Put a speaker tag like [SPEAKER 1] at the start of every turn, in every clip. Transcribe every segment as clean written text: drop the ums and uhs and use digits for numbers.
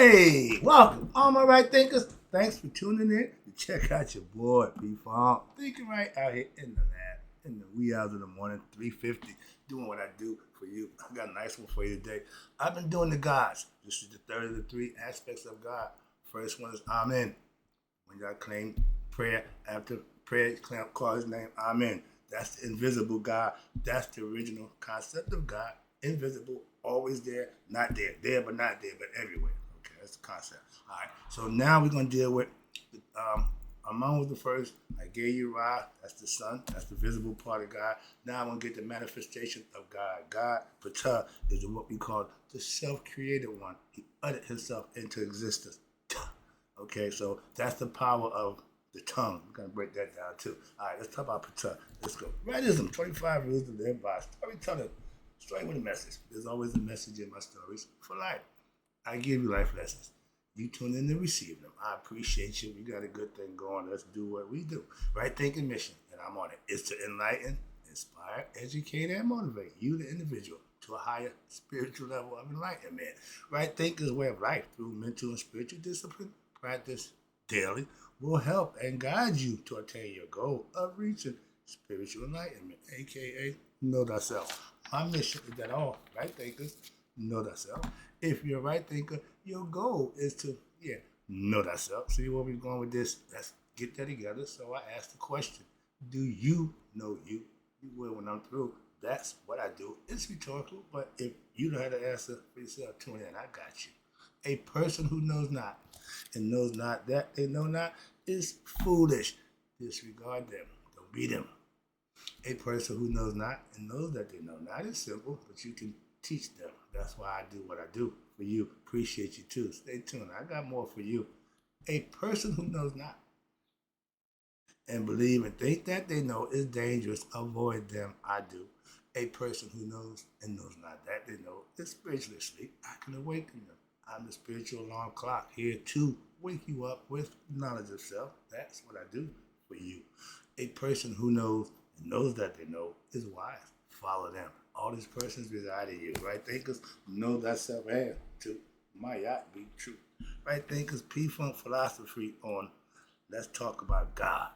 [SPEAKER 1] Hey, welcome, all my right thinkers. Thanks for tuning in to check out your boy, P-Funk. Thinking right out here in the lab, in the wee hours of the morning, 3:50, doing what I do for you. I got a nice one for you today. I've been doing the gods. This is the third of the three aspects of God. First one is Amen. When y'all claim prayer, after prayer, call his name, Amen. That's the invisible God. That's the original concept of God. Invisible, always there, not there. There but not there, but everywhere. Okay, that's the concept. All right, so now we're going to deal with, Amen was the first. I gave you Ra, that's the sun. That's the visible part of God. Now I'm going to get the manifestation of God. God, Ptah, is what we call the self-created one. He uttered himself into existence. Okay, so that's the power of the tongue. We're going to break that down too. All right, let's talk about Ptah. Let's go. Rightism, 25 rules to live by. Storytelling. Straight with a message. There's always a message in my stories for life. I give you life lessons. You tune in to receive them. I appreciate you. We got a good thing going. Let's do what we do. Right thinking mission, and I'm on it. It's to enlighten, inspire, educate, and motivate you, the individual, to a higher spiritual level of enlightenment. Right thinking is a way of life through mental and spiritual discipline. Practice daily will help and guide you to attain your goal of reaching spiritual enlightenment, aka know thyself. My mission is that all right thinkers know thyself. If you're a right thinker, your goal is to, know thyself. See where we're going with this? Let's get that together. So I asked the question, do you know you? You will when I'm through. That's what I do. It's rhetorical, but if you don't have the answer for yourself, tune in. I got you. A person who knows not and knows not that they know not is foolish. Disregard them. Don't be them. A person who knows not and knows that they know not is simple, but you can teach them. That's why I do what I do for you. Appreciate you too. Stay tuned. I got more for you. A person who knows not and believe and think that they know is dangerous. Avoid them. I do. A person who knows and knows not that they know is spiritually asleep. I can awaken them. I'm the spiritual alarm clock here to wake you up with knowledge of self. That's what I do for you. A person who knows and knows that they know is wise. Follow them. All these persons reside in you. Right thinkers know thyself and to my yacht be true. Right thinkers P-Funk philosophy on let's talk about God.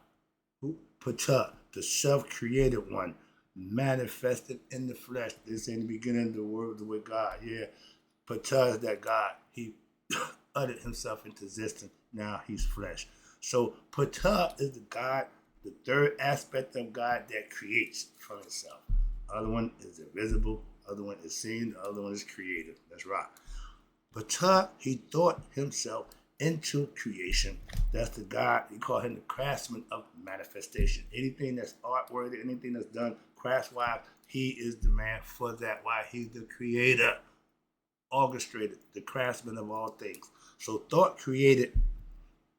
[SPEAKER 1] Who Ptah, the self-created one, manifested in the flesh. This in the beginning of the word with God. Yeah. Ptah is that God. He uttered himself into existence. Now he's flesh. So Ptah is the God, the third aspect of God that creates from itself. The other one is invisible. The other one is seen. The other one is creative. That's right. Ptah, he thought himself into creation. That's the God. We call him the craftsman of manifestation. Anything that's artworthy, anything that's done crafts-wise, he is the man for that. Why? He's the creator, orchestrated, the craftsman of all things. So thought created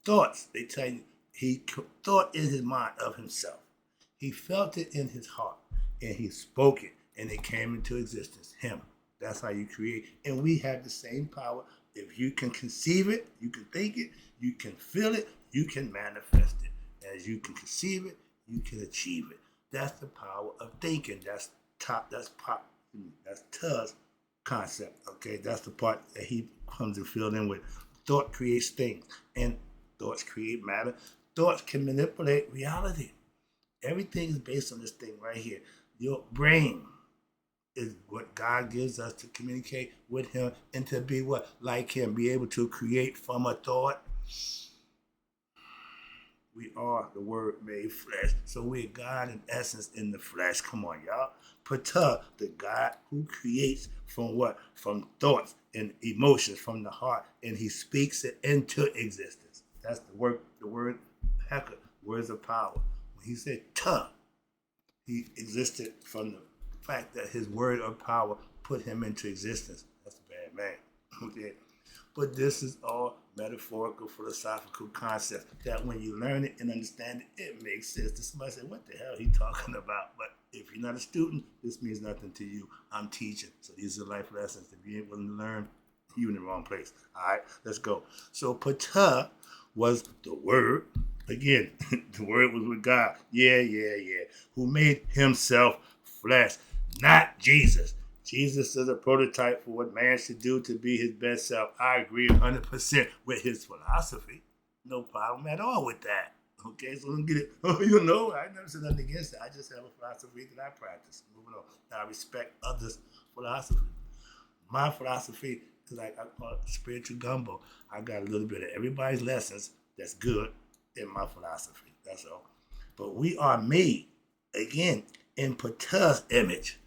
[SPEAKER 1] thoughts. They tell you he thought in his mind of himself. He felt it in his heart, and he spoke it, and it came into existence. Him. That's how you create. And we have the same power. If you can conceive it, you can think it, you can feel it, you can manifest it. As you can conceive it, you can achieve it. That's the power of thinking. That's Tugh's concept. Okay, that's the part that he comes and filled in with. Thought creates things, and thoughts create matter. Thoughts can manipulate reality. Everything is based on this thing right here. Your brain is what God gives us to communicate with him and to be what? Like him. Be able to create from a thought. We are the word made flesh. So we're God in essence in the flesh. Come on, y'all. Ptah, the God who creates from what? From thoughts and emotions from the heart. And he speaks it into existence. That's the word Heka, words of power. When he said Tuh, he existed from the fact that his word of power put him into existence. That's a bad man. Okay. But this is all metaphorical, philosophical concepts that when you learn it and understand it, it makes sense. To somebody say, what the hell are he talking about? But if you're not a student, this means nothing to you. I'm teaching. So these are life lessons. If you ain't willing to learn, you're in the wrong place. All right, let's go. So Ptah was the word. Again, the word was with God. Yeah. Who made himself flesh. Not Jesus. Jesus is a prototype for what man should do to be his best self. I agree 100% with his philosophy. No problem at all with that. Okay, so don't get it. Oh, I never said nothing against it. I just have a philosophy that I practice. Moving on. Now, I respect others' philosophy. My philosophy is like I call it spiritual gumbo. I got a little bit of everybody's lessons that's good in my philosophy. That's all. But we are made, again, in Ptah's image.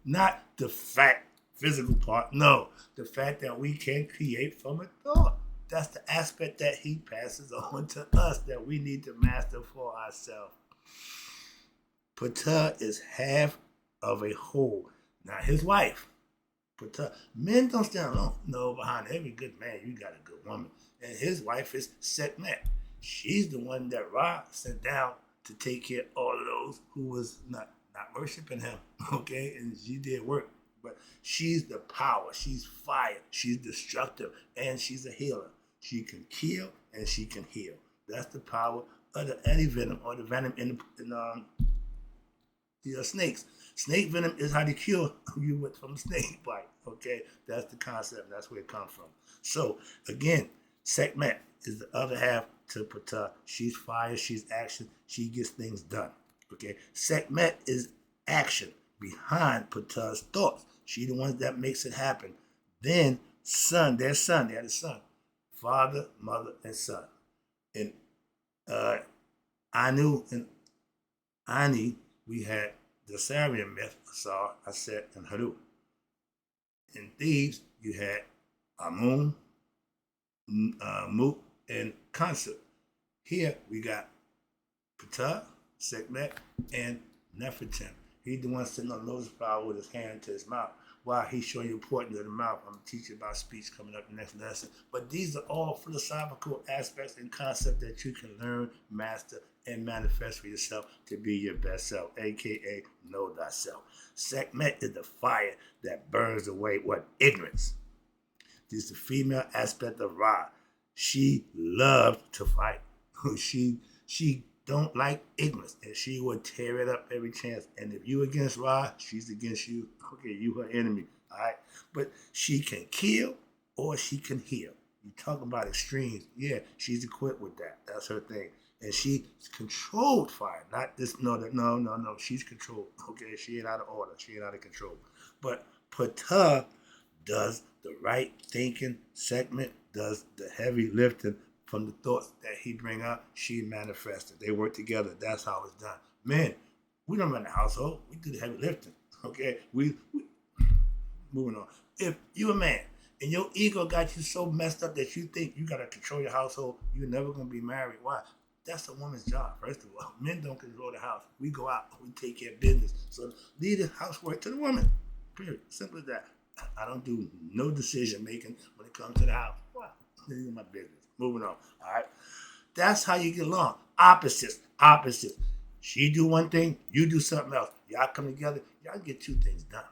[SPEAKER 1] Not the fact, physical part. No, the fact that we can create from a thought. That's the aspect that he passes on to us that we need to master for ourselves. Ptah is half of a whole. Now, his wife, Ptah, men don't stand alone. No, behind every good man, you got a good woman. And his wife is Sekhmet. She's the one that Ra sent down to take care of all of those who was not worshiping him, okay? And she did work. But she's the power. She's fire. She's destructive. And she's a healer. She can kill and she can heal. That's the power of the anti-venom or the venom in the snakes. Snake venom is how to cure you from snake bite, okay? That's the concept. That's where it comes from. So, again, Sekhmet is the other half to Ptah. She's fire. She's action. She gets things done. Okay, Sekhmet is action behind Ptah's thoughts. She the one that makes it happen. Then they had a son, father, mother, and son. In Anu and Ani, we had the Sumerian myth, Asar, Aset, and Haru. In Thebes, you had Amun, Mut, and Khonshu. Here we got Ptah, Sekhmet, and Nefertim. He's the one sitting on the lotus flower with his hand to his mouth. Why? He's showing you the importance of the mouth. I'm going to teach you about speech coming up in the next lesson. But these are all philosophical aspects and concepts that you can learn, master, and manifest for yourself to be your best self, a.k.a. know thyself. Sekhmet is the fire that burns away what? Ignorance. This is the female aspect of Ra. She loved to fight. She don't like ignorance, and she will tear it up every chance. And if you against Ra, she's against you. Okay, you her enemy, all right? But she can kill or she can heal. You talk about extremes. Yeah, she's equipped with that. That's her thing. And she controlled fire, not this, no. She's controlled, okay? She ain't out of order. She ain't out of control. But Ptah does the right thinking. Sekhmet does the heavy lifting. From the thoughts that he bring up, she manifested. They work together. That's how it's done. Men, we don't run the household. We do the heavy lifting. Okay? We moving on. If you a man and your ego got you so messed up that you think you gotta control your household, you're never gonna be married. Why? That's a woman's job, first of all. Men don't control the house. We go out, we take care of business. So leave the housework to the woman. Period. Simple as that. I don't do no decision making when it comes to the house. Why? This is my business. Moving on, all right? That's how you get along. Opposites. She do one thing, you do something else. Y'all come together, y'all get two things done.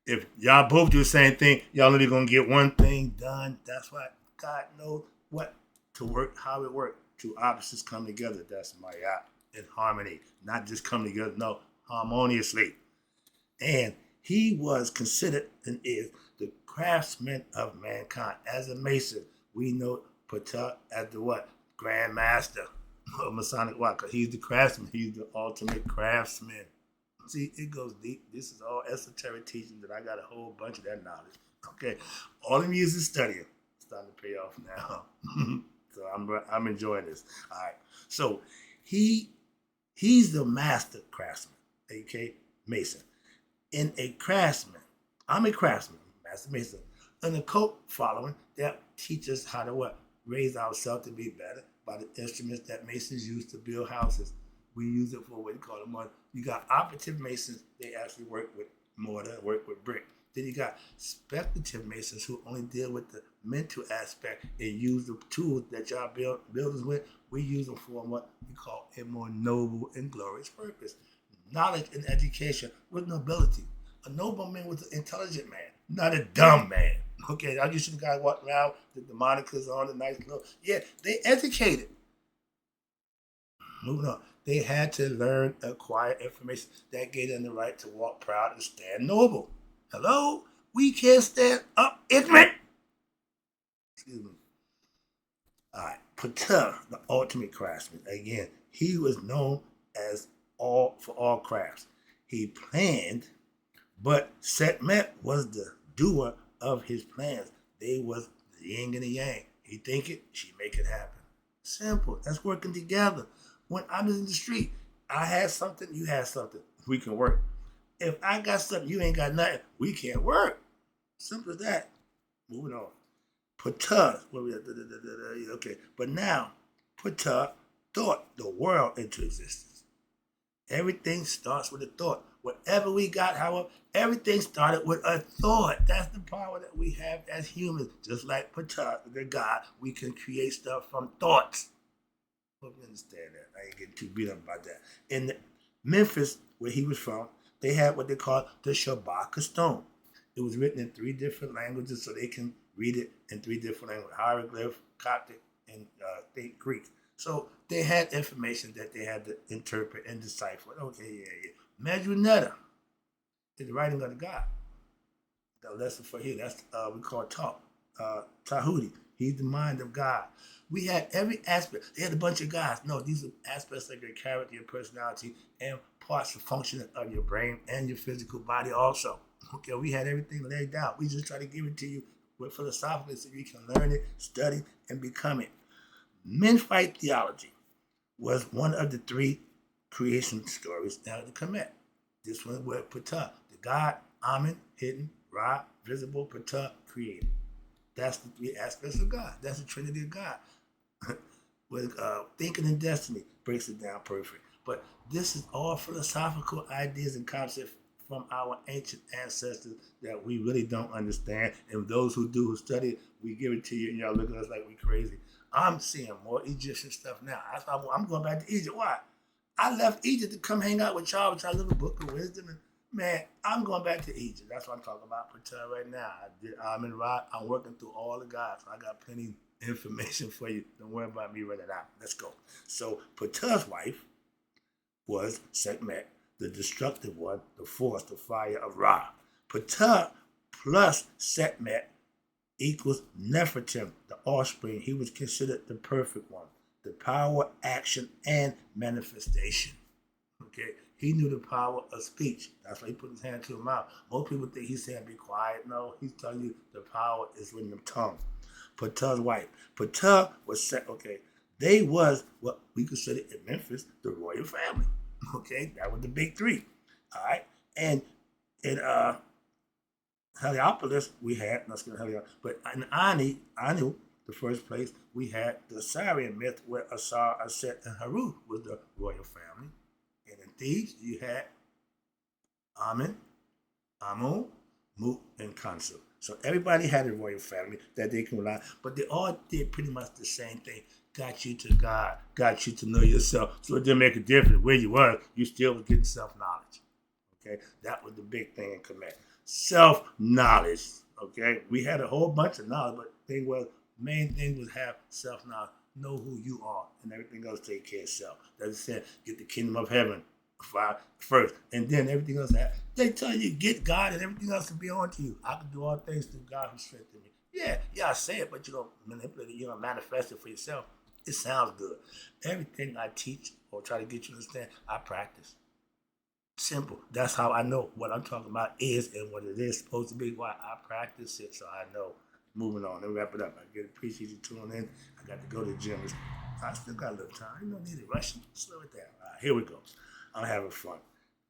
[SPEAKER 1] If y'all both do the same thing, y'all only gonna get one thing done. That's why God knows what to work, how it works. Two opposites come together. That's Maya in harmony. Not just come together, no, harmoniously. And he was considered and is the craftsman of mankind. As a mason, we know Ptah as the what? Grand Master of Masonic Watch. Because he's the craftsman. He's the ultimate craftsman. See, it goes deep. This is all esoteric teaching that I got a whole bunch of that knowledge. Okay. All I'm using is studying. It's starting to pay off now. So I'm enjoying this. All right. So he's the master craftsman, aka Mason. In a craftsman, I'm a craftsman, master mason. And a cult following that teaches how to what? Raise ourselves to be better by the instruments that masons use to build houses. We use it for what you call them. You got operative masons, they actually work with mortar, work with brick. Then you got speculative masons who only deal with the mental aspect and use the tools that y'all builders with. We use them for what we call a more noble and glorious purpose. Knowledge and education with nobility. A nobleman was an intelligent man, not a dumb man. Okay, I used to see the guy walking around with the monikers on, the nice clothes. Yeah, they educated. Moving on. They had to learn, acquire information that gave them the right to walk proud and stand noble. Hello? We can't stand up ignorant. Excuse me. All right. Ptah, the ultimate craftsman. Again, he was known as all crafts. He planned, but Sekhmet was the doer of his plans. They was the yin and the yang. He think it, she make it happen. Simple. That's working together. When I'm in the street, I had something, you had something. We can work. If I got something, you ain't got nothing, we can't work. Simple as that. Moving on. Ptah. Okay. But now, Ptah thought the world into existence. Everything starts with a thought. Whatever we got, however, everything started with a thought. That's the power that we have as humans. Just like Ptah, the God, we can create stuff from thoughts. Hope you understand that. I ain't getting too beat up about that. In Memphis, where he was from, they had what they call the Shabaka stone. It was written in 3 different languages, so they can read it in 3 different languages: hieroglyph, Coptic, and Greek. So they had information that they had to interpret and decipher. Okay, yeah. Medjugorje is the writing of the God. The lesson for here, that's we call talk. Tahuti, he's the mind of God. We had every aspect. They had a bunch of guys. No, these are aspects of your character, your personality, and parts of functioning of your brain and your physical body also. Okay, we had everything laid out. We just try to give it to you with philosophically so you can learn it, study, and become it. Menfight theology was one of the 3 creation stories out of the Kemet. This one was Ptah, the God, Amen, hidden, Ra, visible, Ptah, created. That's the 3 aspects of God. That's the Trinity of God. With thinking and destiny breaks it down perfect. But this is all philosophical ideas and concepts from our ancient ancestors that we really don't understand. And those who do, who study it, we give it to you and y'all look at us like we crazy. I'm seeing more Egyptian stuff now. I'm going back to Egypt. Why? I left Egypt to come hang out with y'all little book of wisdom. And man, I'm going back to Egypt. That's what I'm talking about Ptah right now. I'm in Ra. I'm working through all the gods. So I got plenty of information for you. Don't worry about me running out. Let's go. So Ptah's wife was Sekhmet, the destructive one, the force, the fire of Ra. Ptah plus Sekhmet equals Nefertim, the offspring. He was considered the perfect one. The power, action, and manifestation. Okay, he knew the power of speech. That's why he put his hand to his mouth. Most people think he's saying be quiet. No, he's telling you the power is in the tongue. Ptah's wife. Ptah was set. Okay, they was what we consider in Memphis the royal family. Okay, that was the big 3. All right, and in Heliopolis we had, let's get Heliopolis, but in Anu, the first place, we had the Assyrian myth where Asar, Aset, and Haru was the royal family. And in Thebes, you had Amen, Amun, Mut, and Khonsu. So everybody had a royal family that they can rely on, but they all did pretty much the same thing. Got you to God, got you to know yourself. So it didn't make a difference where you were, you still was getting self-knowledge. Okay, that was the big thing in Kemet. Self-knowledge. Okay, we had a whole bunch of knowledge, but main thing was have self-knowledge, know who you are, and everything else take care of self. That's said, get the kingdom of heaven first, and then everything else. They tell you get God, and everything else will be on to you. I can do all things through God who strengthens me. Yeah, I say it, but you don't manipulate it. You don't manifest it for yourself. It sounds good. Everything I teach or try to get you to understand, I practice. Simple. That's how I know what I'm talking about is and what it is supposed to be. Why I practice it, so I know. Moving on, let me wrap it up. I appreciate you tuning in. I got to go to the gym. I still got a little time. You don't need it rushing. Slow it down. All right, here we go. I'm having fun.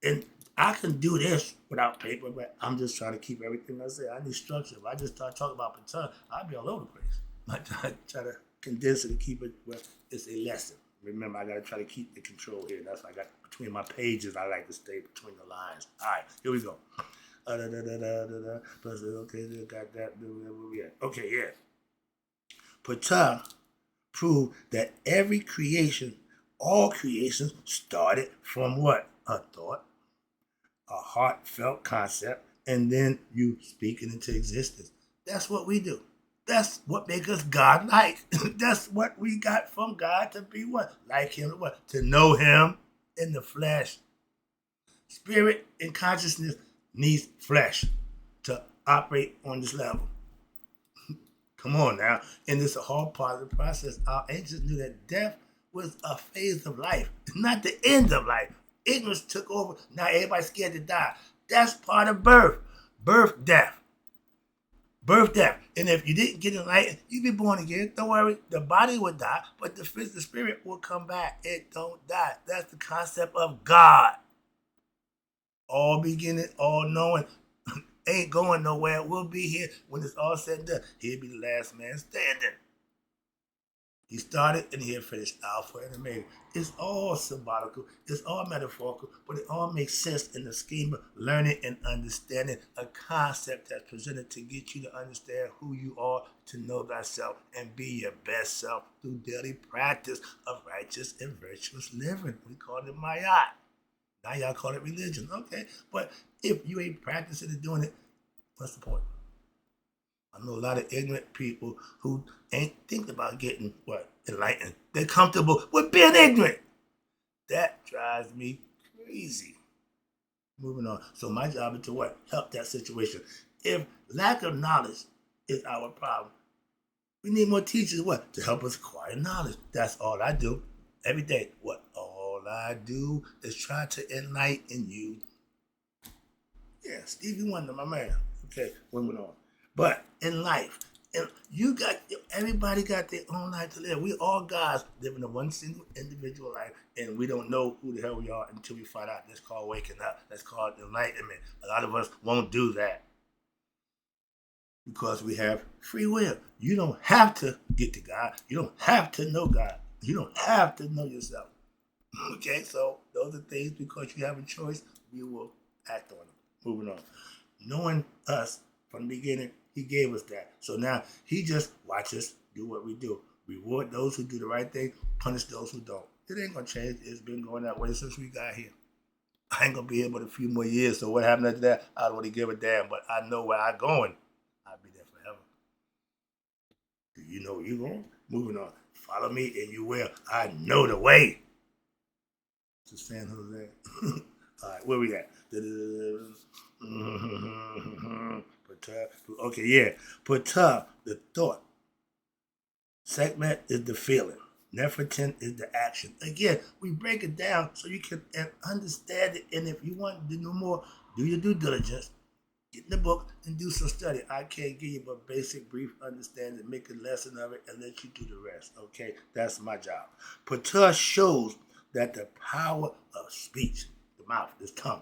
[SPEAKER 1] And I can do this without paper, but I'm just trying to keep everything I say. I need structure. If I just start talking about Ptah, I'll be all over the place. I try to condense it and keep it where it's a lesson. Remember, I got to try to keep the control here. That's why I got between my pages. I like to stay between the lines. All right, here we go. Okay, got that. Okay, yeah. Ptah proved that every creation, all creations, started from what? A thought, a heartfelt concept, and then you speak it into existence. That's what we do. That's what makes us God-like. That's what we got from God to be what? Like him, what? To know him. in the flesh. Spirit and consciousness needs flesh to operate on this level. Come on now. And this is a hard part of the process. Our ancients knew that death was a phase of life, not the end of life. Ignorance took over. Now everybody's scared to die. That's part of birth. Birth, death. Birth, death. And if you didn't get enlightened, you'd be born again. Don't worry. The body would die, but the physical spirit will come back. It don't die. That's the concept of God. All beginning, all knowing. Ain't going nowhere. We'll be here when it's all said and done. He'll be the last man standing. He started and he'll finish. Alpha and Omega. It's all symbolical. It's all metaphorical, but it all makes sense in the scheme of learning and understanding a concept that's presented to get you to understand who you are, to know thyself, and be your best self through daily practice of righteous and virtuous living. We call it Mayat. Now y'all call it religion. Okay, but if you ain't practicing and doing it, what's the point? I know a lot of ignorant people who ain't thinking about getting, enlightened. They're comfortable with being ignorant. That drives me crazy. Moving on. So my job is to help that situation. If lack of knowledge is our problem, we need more teachers, to help us acquire knowledge. That's all I do every day. All I do is try to enlighten you. Yeah, Stevie Wonder, my man. Okay, moving on. But in life, everybody got their own life to live. We all guys living a one single individual life, and we don't know who the hell we are until we find out. That's called waking up. That's called enlightenment. A lot of us won't do that because we have free will. You don't have to get to God. You don't have to know God. You don't have to know yourself. Okay, so those are things, because you have a choice, we will act on them. Moving on. Knowing us from the beginning, he gave us that. So now he just watches us do what we do. Reward those who do the right thing, punish those who don't. It ain't gonna change. It's been going that way since we got here. I ain't gonna be here but a few more years. So what happened after that, I don't really give a damn. But I know where I'm going. I'll be there forever. Do you know where you're going? Moving on. Follow me and you will. I know the way. To San Jose. All right, where we at? Okay, yeah. Ptah, the thought. Segment is the feeling. Nefertin is the action. Again, we break it down so you can understand it. And if you want to know more, do your due diligence. Get in the book and do some study. I can't give you a basic, brief understanding, make a lesson of it, and let you do the rest. Okay, that's my job. Ptah shows that the power of speech, the mouth, this tongue,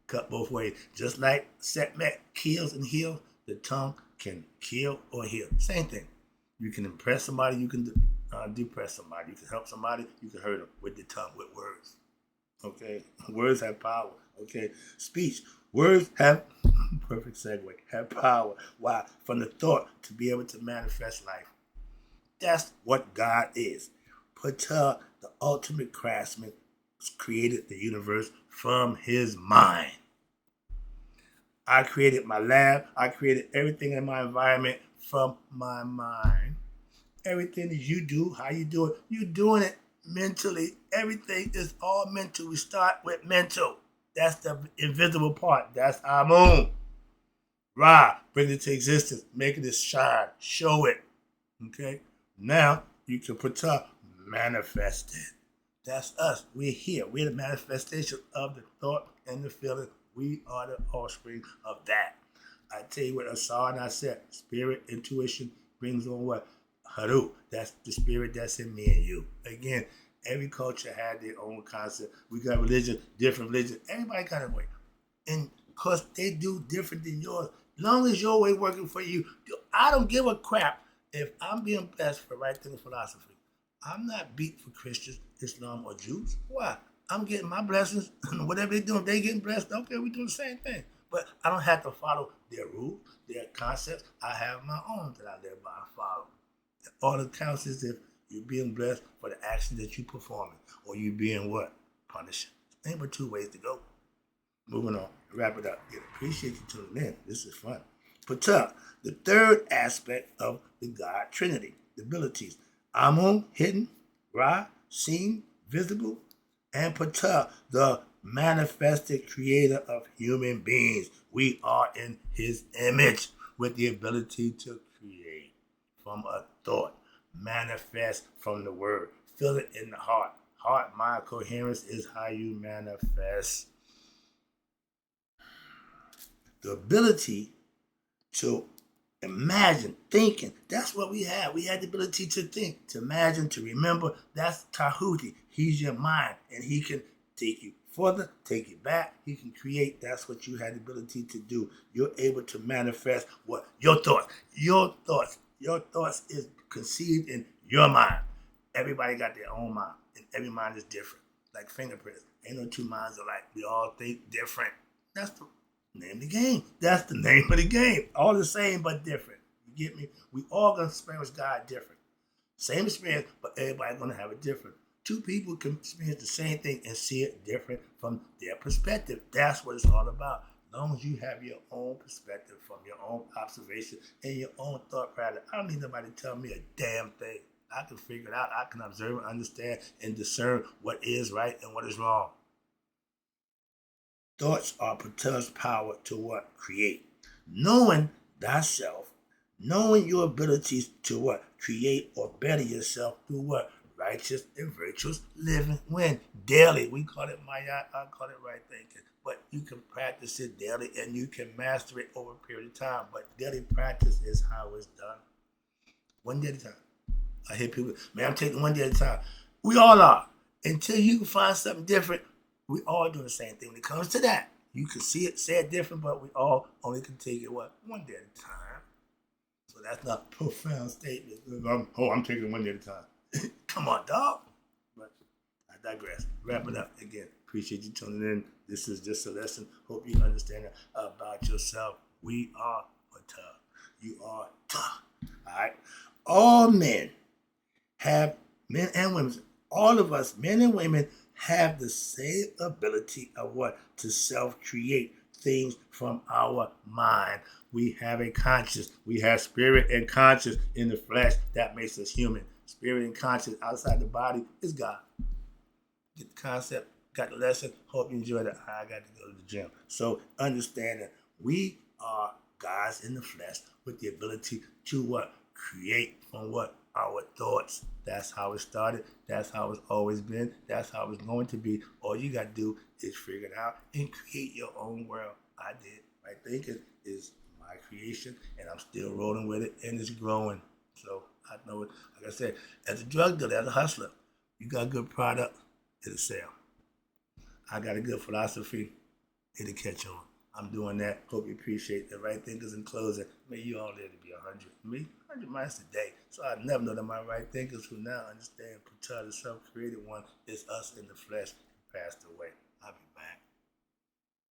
[SPEAKER 1] cut both ways. Just like Sekhmet kills and heals, the tongue can kill or heal. Same thing. You can impress somebody, you can depress somebody, you can help somebody, you can hurt them with the tongue, with words. Okay? Words have power. Okay? Speech. Words have, perfect segue, have power. Why? From the thought to be able to manifest life. That's what God is. Ptah, the ultimate craftsman, created the universe from his mind. I created my lab. I created everything in my environment from my mind. Everything that you do, how you do it, you're doing it mentally. Everything is all mental. We start with mental. That's the invisible part. That's our moon. Ra, bring it to existence. Make it shine. Show it. Okay? Now, you can manifest it. That's us. We're here. We're the manifestation of the thought and the feeling. We are the offspring of that. I tell you what I saw and I said, spirit, intuition brings on what? Haru. That's the spirit that's in me and you. Again, every culture had their own concept. We got religion, different religion. Everybody got a way. And because they do different than yours, long as your way working for you, I don't give a crap if I'm being blessed for right thinking philosophy. I'm not beat for Christians, Islam, or Jews. Why? I'm getting my blessings. Whatever they're doing, they getting blessed. Okay, we do the same thing. But I don't have to follow their rules, their concepts. I have my own that I live by and follow. All that counts is if you're being blessed for the action that you're performing, or you being what? Punished. Ain't but two ways to go. Moving on. Wrap it up. Yeah, appreciate you tuning in. This is fun. Ptah, the third aspect of the God Trinity, the abilities. Amun, hidden, Ra, seen, visible, and Ptah, the manifested creator of human beings. We are in his image with the ability to create from a thought, manifest from the word, feel it in the heart. Heart, mind, coherence is how you manifest. The ability to imagine, thinking. That's what we have. We had the ability to think, to imagine, to remember. That's Tahuti. He's your mind, and he can take you further, take you back. He can create. That's what you had the ability to do. You're able to manifest what? Your thoughts. Your thoughts. Your thoughts is conceived in your mind. Everybody got their own mind, and every mind is different. Like fingerprints. Ain't no two minds alike. We all think different. That's the name of the game. That's the name of the game. All the same but different. You get me? We all gonna experience God different. Same experience, but everybody gonna have it different. Two people can experience the same thing and see it different from their perspective. That's what it's all about. As long as you have your own perspective from your own observation and your own thought pattern, I don't need nobody to tell me a damn thing. I can figure it out. I can observe and understand and discern what is right and what is wrong. Thoughts are Ptah's power to what? Create. Knowing thyself, knowing your abilities to what? Create or better yourself through what? Righteous and virtuous living. When? Daily. We call it Maya, I call it right thinking. But you can practice it daily and you can master it over a period of time. But daily practice is how it's done. One day at a time. I hear people, man, I'm taking one day at a time. We all are. Until you can find something different, we all do the same thing when it comes to that. You can see it, say it different, but we all only can take it what? One day at a time. So that's not a profound statement. I'm taking one day at a time. Come on, dog. But I digress. Wrap it up again. Appreciate you tuning in. This is just a lesson. Hope you understand about yourself. We are Ptah. You are Ptah. All right. All men have, men and women, all of us, men and women, have the same ability of what? To self-create things from our mind. We have a conscience. We have spirit and conscience in the flesh. That makes us human. Spirit and conscience outside the body is God. Get the concept? Got the lesson? Hope you enjoyed it. I got to go to the gym. So understand that we are gods in the flesh with the ability to what? Create from what? Our thoughts. That's how it started. That's how it's always been. That's how it's going to be. All you got to do is figure it out and create your own world. I did. Right thinking is my creation, and I'm still rolling with it, and it's growing. So I know it. Like I said, as a drug dealer, as a hustler, you got a good product, it'll sell. I got a good philosophy, it'll catch on. I'm doing that. Hope you appreciate the right thinkers in closing. May you all live to be 100. Me, 100 miles a day. So I never know that my right thinkers who now understand Ptah, the self-created one, is us in the flesh who passed away.